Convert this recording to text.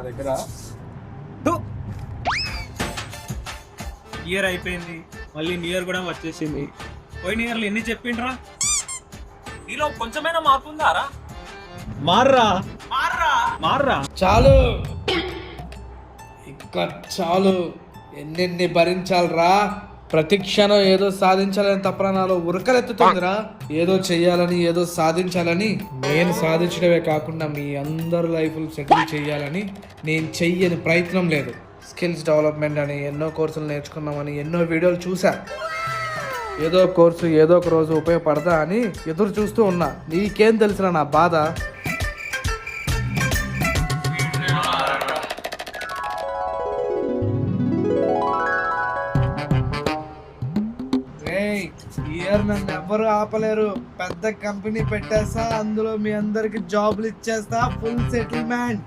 నా దగ్గర. ఇయర్ అయిపోయింది, మళ్ళీ న్యూ ఇయర్ కూడా వచ్చేసింది. పోయిన ఇయర్లు ఎన్ని చెప్పిండ్రా? నీలో కొంచెమైనా మార్పు ఉందారా? మార్రా మార్రా మార్రా. చాలు, ఇంకా చాలు. ఎన్నెన్ని భరించాలరా? ప్రతి క్షణం ఏదో సాధించాలని తప్పన నాలో ఉరకలెత్తుతుందిరా. ఏదో చెయ్యాలని, ఏదో సాధించాలని. నేను సాధించడమే కాకుండా మీ అందరు లైఫ్లు సెటిల్ చేయాలని నేను చెయ్యని ప్రయత్నం లేదు. స్కిల్స్ డెవలప్మెంట్ అని ఎన్నో కోర్సులు నేర్చుకున్నామని ఎన్నో వీడియోలు చూసా. ఏదో కోర్సు ఏదో ఒక రోజు ఉపయోగపడదా అని ఎదురు చూస్తూ ఉన్నా. నీకేం తెలిసిన నా బాధ? ఇయర్ నన్ను ఎవరు ఆపలేరు. పెద్ద కంపెనీ పెట్టేస్తా, అందులో మీ అందరికి జాబ్లు ఇచ్చేస్తా. Full settlement.